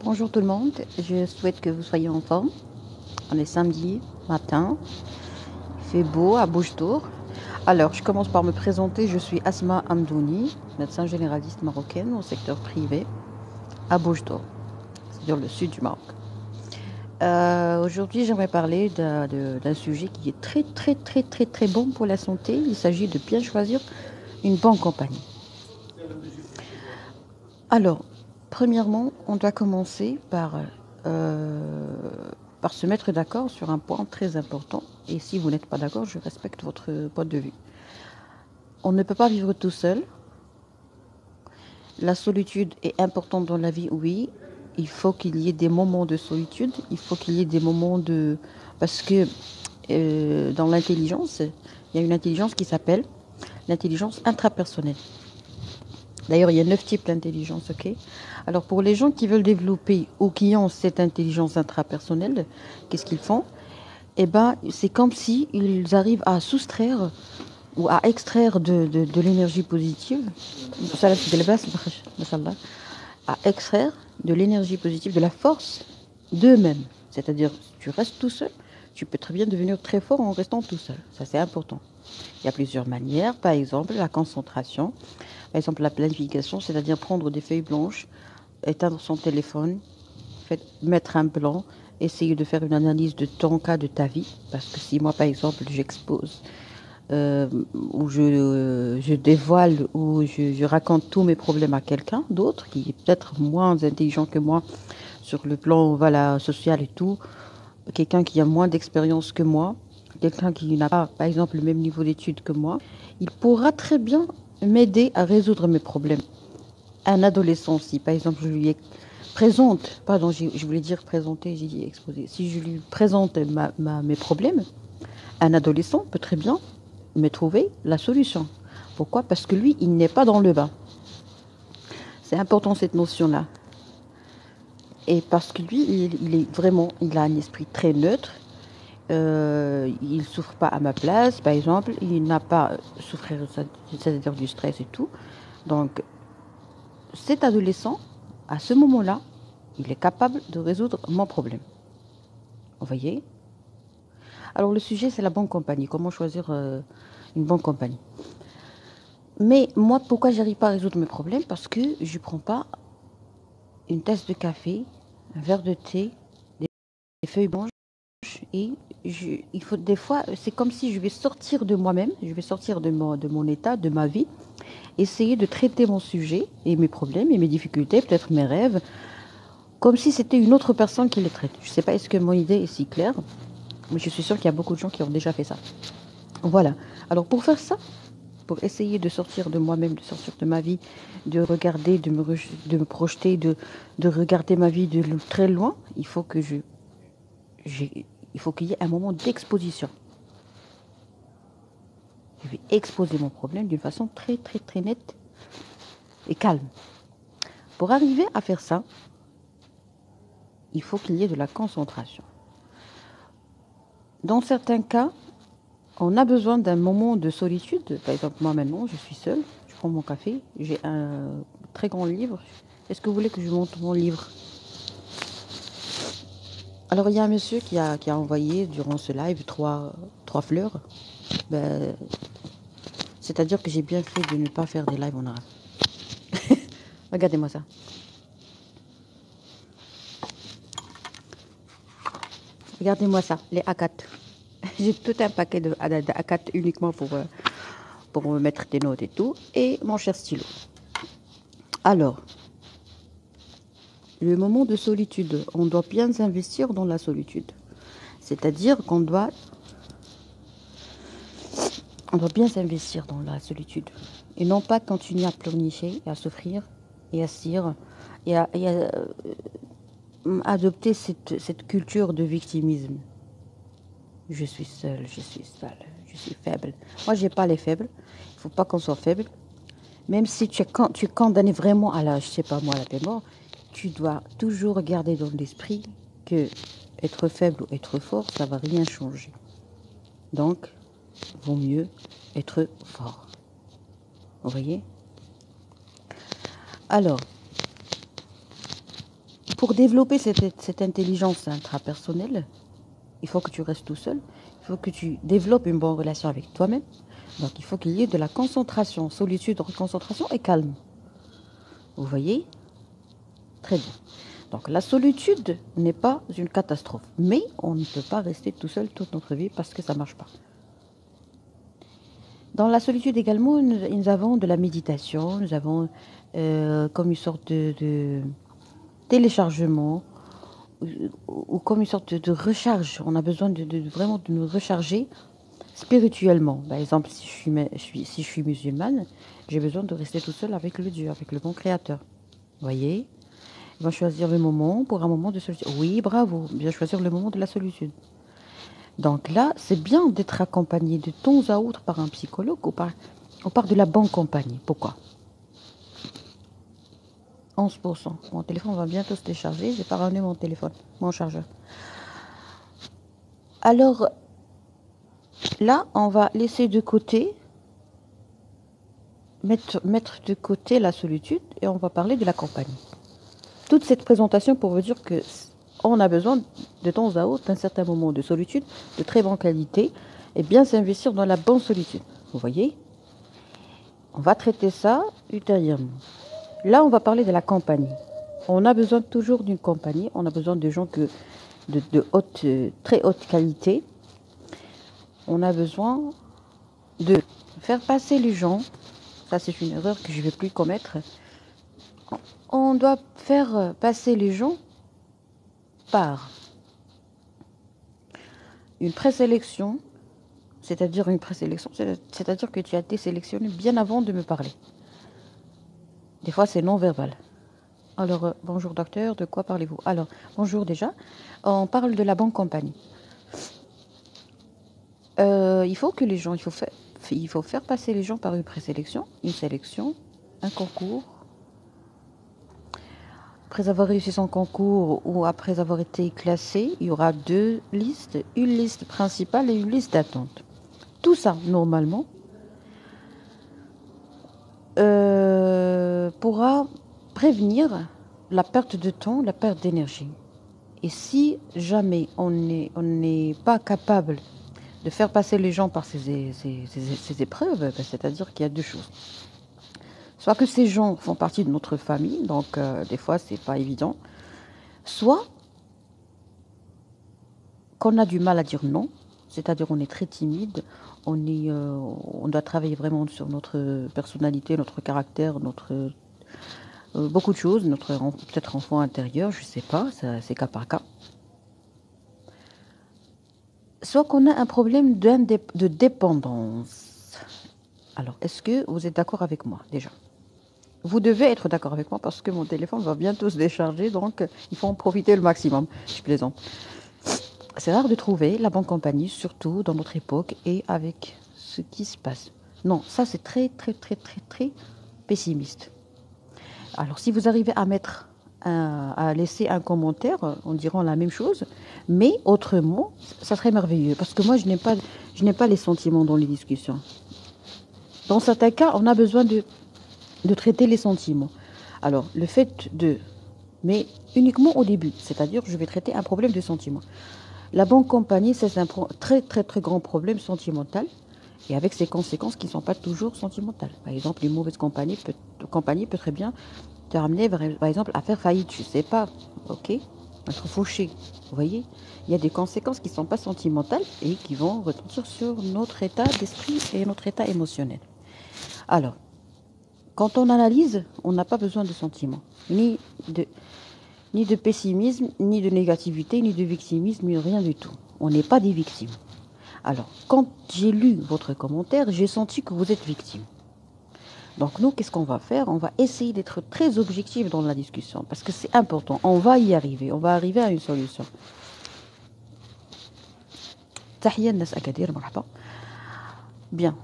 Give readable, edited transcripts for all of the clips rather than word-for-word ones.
Bonjour tout le monde, je souhaite que vous soyez en forme. On est samedi matin, il fait beau à Bouche-Tour. Alors, je commence par me présenter, je suis Asma Amdouni, médecin généraliste marocaine au secteur privé à Bouche-Tour, c'est-à-dire le sud du Maroc. Aujourd'hui, j'aimerais parler d'un sujet qui est très bon pour la santé. Il s'agit de bien choisir une bonne compagnie. Alors, premièrement, on doit commencer par se mettre d'accord sur un point très important. Et si vous n'êtes pas d'accord, je respecte votre point de vue. On ne peut pas vivre tout seul. La solitude est importante dans la vie, oui. Il faut qu'il y ait des moments de solitude. Il faut qu'il y ait des moments de... Parce que dans l'intelligence, il y a une intelligence qui s'appelle l'intelligence intrapersonnelle. D'ailleurs, il y a 9 types d'intelligence, ok? Alors, pour les gens qui veulent développer ou qui ont cette intelligence intrapersonnelle, qu'est-ce qu'ils font? Eh ben, c'est comme si ils arrivent à soustraire ou à extraire de l'énergie positive, à extraire de l'énergie positive, de la force d'eux-mêmes. C'est-à-dire, tu restes tout seul, tu peux très bien devenir très fort en restant tout seul. Ça, c'est important. Il y a plusieurs manières. Par exemple, la concentration. Par exemple, la planification, c'est-à-dire prendre des feuilles blanches, éteindre son téléphone, mettre un blanc, essayer de faire une analyse de ton cas, de ta vie. Parce que si moi, par exemple, j'expose, ou je dévoile, ou je raconte tous mes problèmes à quelqu'un d'autre, qui est peut-être moins intelligent que moi sur le plan voilà, social et tout, quelqu'un qui a moins d'expérience que moi, quelqu'un qui n'a pas, par exemple, le même niveau d'études que moi, il pourra très bien m'aider à résoudre mes problèmes. Un adolescent, si par exemple je lui présente, pardon, je voulais dire présenter, j'ai dit exposer, si je lui présente mes problèmes, un adolescent peut très bien me trouver la solution. Pourquoi? Parce que lui, il n'est pas dans le bain. C'est important cette notion-là. Et parce que lui, il est vraiment, il a un esprit très neutre. Il ne souffre pas à ma place, par exemple. Il n'a pas souffrir, c'est-à-dire du stress et tout. Donc, cet adolescent, à ce moment-là, il est capable de résoudre mon problème. Vous voyez? Alors, le sujet, c'est la bonne compagnie. Comment choisir une bonne compagnie? Mais moi, pourquoi j'arrive pas à résoudre mes problèmes? Parce que je ne prends pas une tasse de café, un verre de thé, des feuilles blanches et il faut des fois, c'est comme si je vais sortir de moi-même, je vais sortir de mon état, de ma vie, essayer de traiter mon sujet et mes problèmes et mes difficultés, peut-être mes rêves, comme si c'était une autre personne qui les traite. Je ne sais pas, est-ce que mon idée est si claire, mais je suis sûre qu'il y a beaucoup de gens qui ont déjà fait ça. Voilà. Alors pour faire ça, pour essayer de sortir de moi-même, de sortir de ma vie, de regarder, de me projeter, de regarder ma vie de très loin, il faut qu'il y ait un moment d'exposition. Je vais exposer mon problème d'une façon très nette et calme. Pour arriver à faire ça, il faut qu'il y ait de la concentration. Dans certains cas, on a besoin d'un moment de solitude. Par exemple, moi maintenant, je suis seule, je prends mon café, j'ai un très grand livre. Est-ce que vous voulez que je montre mon livre? Alors, il y a un monsieur qui a envoyé durant ce live trois fleurs. Ben, c'est-à-dire que j'ai bien fait de ne pas faire des lives en arabe. Regardez-moi ça. Regardez-moi ça, les A4. J'ai tout un paquet de A4 uniquement pour me mettre des notes et tout. Et mon cher stylo. Alors, le moment de solitude, on doit bien s'investir dans la solitude. C'est-à-dire on doit bien s'investir dans la solitude. Et non pas continuer à pleurnicher et à souffrir et à se dire et à adopter cette culture de victimisme. Je suis seule, je suis seule, je suis faible. Moi, j'ai pas les faibles. Il faut pas qu'on soit faible. Même si tu es condamné vraiment à la, je sais pas moi, à la paix mort, tu dois toujours garder dans l'esprit que être faible ou être fort, ça va rien changer. Donc, vaut mieux être fort. Vous voyez? Alors, pour développer cette intelligence intrapersonnelle, il faut que tu restes tout seul. Il faut que tu développes une bonne relation avec toi-même. Donc, il faut qu'il y ait de la concentration, solitude, concentration et calme. Vous voyez? Très bien. Donc, la solitude n'est pas une catastrophe. Mais on ne peut pas rester tout seul toute notre vie parce que ça ne marche pas. Dans la solitude également, nous avons de la méditation, nous avons comme une sorte de téléchargement ou comme une sorte de recharge. On a besoin vraiment de nous recharger spirituellement. Par exemple, si je suis musulmane, j'ai besoin de rester tout seul avec le Dieu, avec le bon créateur. Vous voyez? On va choisir le moment pour un moment de solitude. Oui, bravo, bien choisir le moment de la solitude. Donc là, c'est bien d'être accompagné de temps à autre par un psychologue ou par de la bonne compagnie. Pourquoi? 11%. Mon téléphone va bientôt se décharger. J'ai pas ramené mon téléphone, mon chargeur. Alors, là, on va laisser de côté, mettre de côté la solitude et on va parler de la compagnie. Toute cette présentation pour vous dire que on a besoin de temps à autre d'un certain moment de solitude, de très bonne qualité, et bien s'investir dans la bonne solitude. Vous voyez? On va traiter ça ultérieurement. Là, on va parler de la compagnie. On a besoin toujours d'une compagnie, on a besoin de gens de très haute qualité. On a besoin de faire passer les gens, ça c'est une erreur que je ne vais plus commettre. On doit faire passer les gens par une présélection, c'est-à-dire que tu as été sélectionné bien avant de me parler. Des fois, c'est non-verbal. Alors, bonjour docteur, de quoi parlez-vous? Alors, bonjour déjà, on parle de la bonne compagnie. Il faut faire passer les gens par une présélection, une sélection, un concours. Après avoir réussi son concours ou après avoir été classé, il y aura deux listes, une liste principale et une liste d'attente. Tout ça, normalement, pourra prévenir la perte de temps, la perte d'énergie. Et si jamais on n'est pas capable de faire passer les gens par ces épreuves, c'est-à-dire qu'il y a deux choses. Soit que ces gens font partie de notre famille, donc des fois c'est pas évident, soit qu'on a du mal à dire non, c'est-à-dire on est très timide, on doit travailler vraiment sur notre personnalité, notre caractère, beaucoup de choses, notre peut-être enfant intérieur, je ne sais pas, c'est cas par cas. Soit qu'on a un problème de dépendance. Alors, est-ce que vous êtes d'accord avec moi déjà? Vous devez être d'accord avec moi parce que mon téléphone va bientôt se décharger, donc il faut en profiter le maximum. Je plaisante. C'est rare de trouver la bonne compagnie, surtout dans notre époque et avec ce qui se passe. Non, ça c'est très, très, très, très, très pessimiste. Alors, si vous arrivez à laisser un commentaire en disant la même chose, mais autrement, ça serait merveilleux. Parce que moi, je n'ai pas les sentiments dans les discussions. Dans certains cas, on a besoin de traiter les sentiments. Alors, mais uniquement au début, c'est-à-dire je vais traiter un problème de sentiment. La bonne compagnie, c'est un très très très grand problème sentimental et avec ses conséquences qui ne sont pas toujours sentimentales. Par exemple, une mauvaise compagnie peut très bien te ramener, par exemple, à faire faillite, je ne sais pas, ok, être fauché. Vous voyez, il y a des conséquences qui ne sont pas sentimentales et qui vont retentir sur notre état d'esprit et notre état émotionnel. Alors, quand on analyse, on n'a pas besoin de sentiments, ni de pessimisme, ni de négativité, ni de victimisme, ni rien du tout. On n'est pas des victimes. Alors, quand j'ai lu votre commentaire, j'ai senti que vous êtes victime. Donc nous, qu'est-ce qu'on va faire? On va essayer d'être très objectif dans la discussion, parce que c'est important. On va y arriver, on va arriver à une solution. Tahiyya nas Agadir, marhaba. Bien.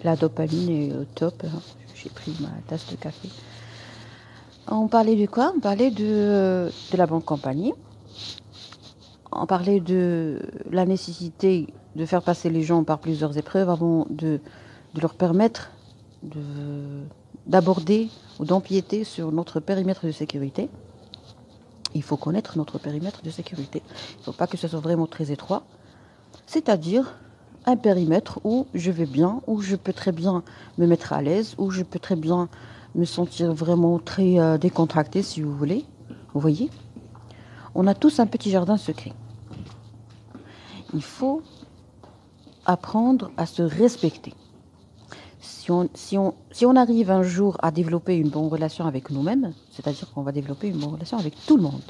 La dopamine est au top. J'ai pris ma tasse de café. On parlait de quoi? On parlait de la bonne compagnie. On parlait de la nécessité de faire passer les gens par plusieurs épreuves avant de leur permettre d'aborder ou d'empiéter sur notre périmètre de sécurité. Il faut connaître notre périmètre de sécurité. Il ne faut pas que ce soit vraiment très étroit. C'est-à-dire un périmètre où je vais bien, où je peux très bien me mettre à l'aise, où je peux très bien me sentir vraiment très décontractée, si vous voulez. Vous voyez? On a tous un petit jardin secret. Il faut apprendre à se respecter. Si on arrive un jour à développer une bonne relation avec nous-mêmes, c'est-à-dire qu'on va développer une bonne relation avec tout le monde.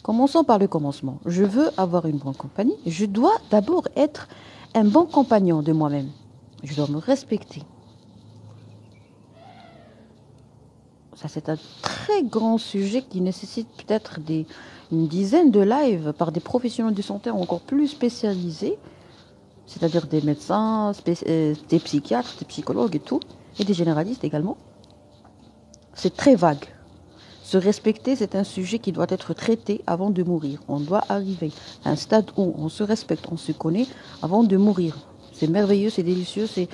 Commençons par le commencement. Je veux avoir une bonne compagnie. Je dois d'abord être un bon compagnon de moi-même. Je dois me respecter. Ça, c'est un très grand sujet qui nécessite peut-être une dizaine de lives par des professionnels de santé encore plus spécialisés, c'est-à-dire des médecins, des psychiatres, des psychologues et tout, et des généralistes également. C'est très vague. Se respecter, c'est un sujet qui doit être traité avant de mourir. On doit arriver à un stade où on se respecte, on se connaît avant de mourir. C'est merveilleux, c'est délicieux, c'est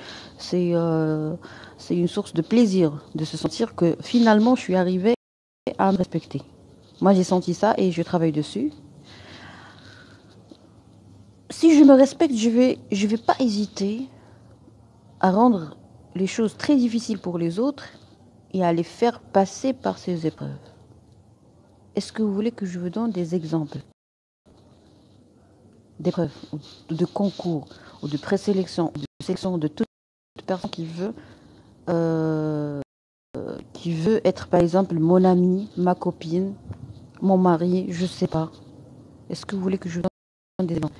une source de plaisir de se sentir que finalement je suis arrivée à me respecter. Moi j'ai senti ça et je travaille dessus. Si je me respecte, je vais pas hésiter à rendre les choses très difficiles pour les autres et à les faire passer par ces épreuves. Est-ce que vous voulez que je vous donne des exemples d'épreuves, ou de concours, ou de présélection, ou de sélection de toute personne qui veut être par exemple mon ami, ma copine, mon mari, je ne sais pas. Est-ce que vous voulez que je vous donne des exemples?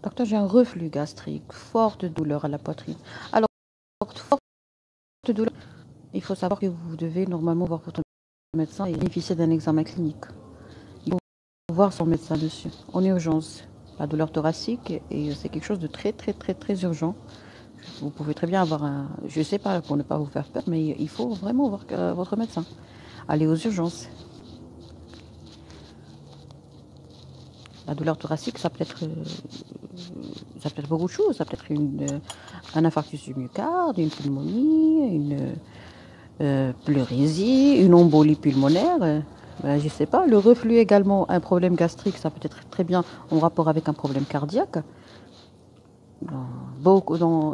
Docteur, j'ai un reflux gastrique, forte douleur à la poitrine. Alors, forte douleur, il faut savoir que vous devez normalement voir votre médecin et bénéficier d'un examen clinique. Il faut voir son médecin dessus, en urgence. La douleur thoracique, et c'est quelque chose de très, très, très, très urgent. Vous pouvez très bien avoir je ne sais pas, pour ne pas vous faire peur, mais il faut vraiment voir votre médecin. Allez aux urgences. La douleur thoracique, ça peut être beaucoup de choses. Ça peut être un infarctus du myocarde, une pneumonie, une pleurésie, une embolie pulmonaire. Je ne sais pas. Le reflux également, un problème gastrique, ça peut être très bien en rapport avec un problème cardiaque.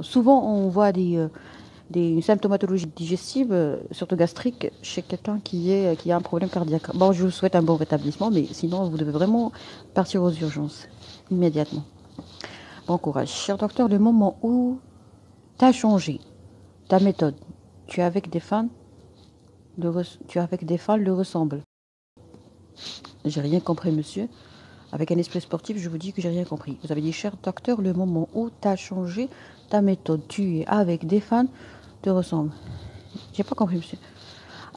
Souvent, on voit une symptomatologie digestive, surtout gastrique, chez quelqu'un qui a un problème cardiaque. Bon, je vous souhaite un bon rétablissement, mais sinon, vous devez vraiment partir aux urgences, immédiatement. Bon courage. Cher docteur, le moment où tu as changé ta méthode, tu es avec des fans, le ressemble. J'ai rien compris, monsieur. Avec un esprit sportif, je vous dis que j'ai rien compris. Vous avez dit, cher docteur, le moment où tu as changé ta méthode, tu es avec des fans, te ressemble. J'ai pas compris, monsieur.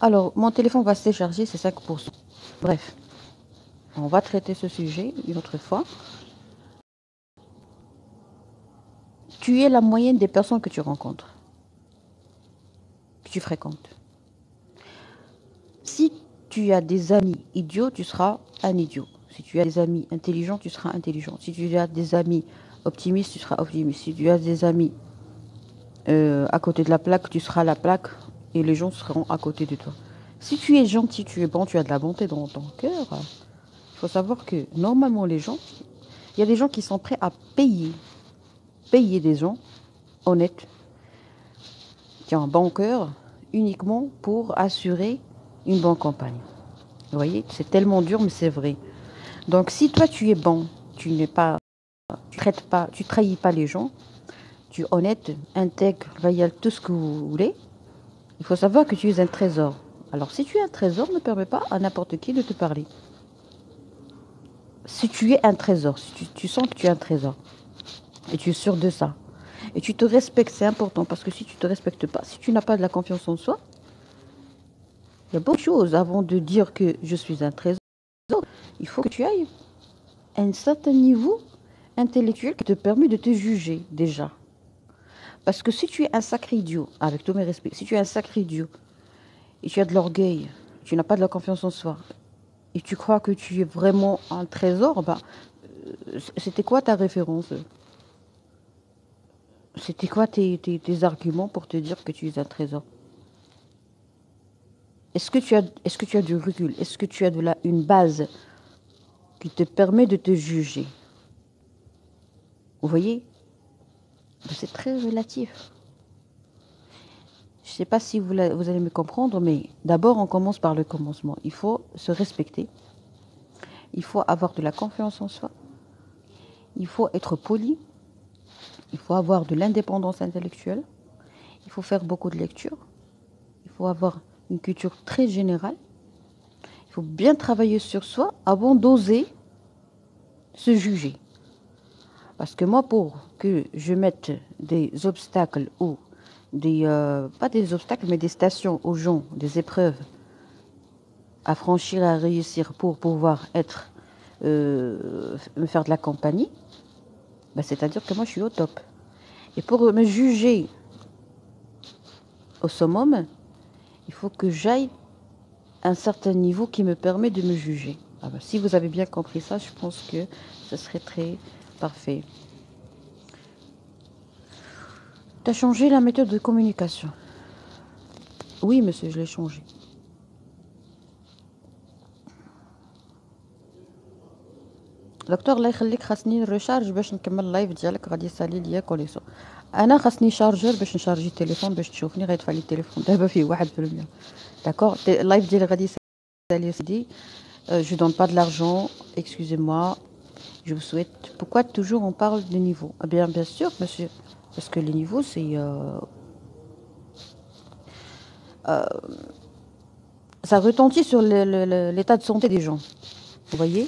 Alors, mon téléphone va se décharger, c'est 5%. Bref, on va traiter ce sujet une autre fois. Tu es la moyenne des personnes que tu rencontres, que tu fréquentes. Si tu as des amis idiots, tu seras un idiot. Si tu as des amis intelligents, tu seras intelligent. Si tu as des amis optimistes, tu seras optimiste. Si tu as des amis à côté de la plaque, tu seras la plaque et les gens seront à côté de toi. Si tu es gentil, tu es bon, tu as de la bonté dans ton cœur, il faut savoir que normalement les gens, il y a des gens qui sont prêts à payer des gens honnêtes, qui ont un bon cœur, uniquement pour assurer une bonne campagne. Vous voyez, c'est tellement dur, mais c'est vrai. Donc si toi tu es bon, tu trahis pas les gens, tu es honnête, intègre, loyal, tout ce que vous voulez, il faut savoir que tu es un trésor. Alors si tu es un trésor, ne permets pas à n'importe qui de te parler. Si tu es un trésor, si tu sens que tu es un trésor, et tu es sûr de ça, et tu te respectes, c'est important, parce que si tu ne te respectes pas, si tu n'as pas de la confiance en soi, il y a beaucoup de choses avant de dire que je suis un trésor. Il faut que tu ailles à un certain niveau intellectuel qui te permet de te juger déjà. Parce que si tu es un sacré idiot, avec tous mes respects, si tu es un sacré idiot, et tu as de l'orgueil, tu n'as pas de la confiance en soi, et tu crois que tu es vraiment un trésor, c'était quoi ta référence? C'était quoi tes arguments pour te dire que tu es un trésor? Est-ce que tu as du recul? Est-ce que tu as une base qui te permet de te juger? Vous voyez? C'est très relatif. Je ne sais pas si vous allez me comprendre, mais d'abord, on commence par le commencement. Il faut se respecter. Il faut avoir de la confiance en soi. Il faut être poli. Il faut avoir de l'indépendance intellectuelle. Il faut faire beaucoup de lectures. Il faut avoir une culture très générale. Il faut bien travailler sur soi avant d'oser se juger. Parce que moi, pour que je mette des obstacles ou pas des obstacles, mais des stations aux gens, des épreuves à franchir, à réussir pour pouvoir me faire de la compagnie, c'est-à-dire que moi, je suis au top. Et pour me juger au summum, il faut que j'aille à un certain niveau qui me permet de me juger. Si vous avez bien compris ça, je pense que ce serait très parfait. Tu as changé la méthode de communication? Oui, monsieur, je l'ai changé. دكتور الله يخليك خاصني نريشارج باش نكمل اللايف ديالك غادي يسالي ليا كوليسو. انا خاصني شارجور باش نشارجي التليفون باش تشوفني غيدفع لي التليفون دابا فيه 1%. داكور اللايف ديالي غادي يسالي سيدي. Je donne pas de l'argent, excusez-moi, je vous souhaite. Pourquoi toujours on parle de niveau? Bien sûr, monsieur, parce que les niveaux, ça retentit sur l'état de santé des gens. Vous voyez?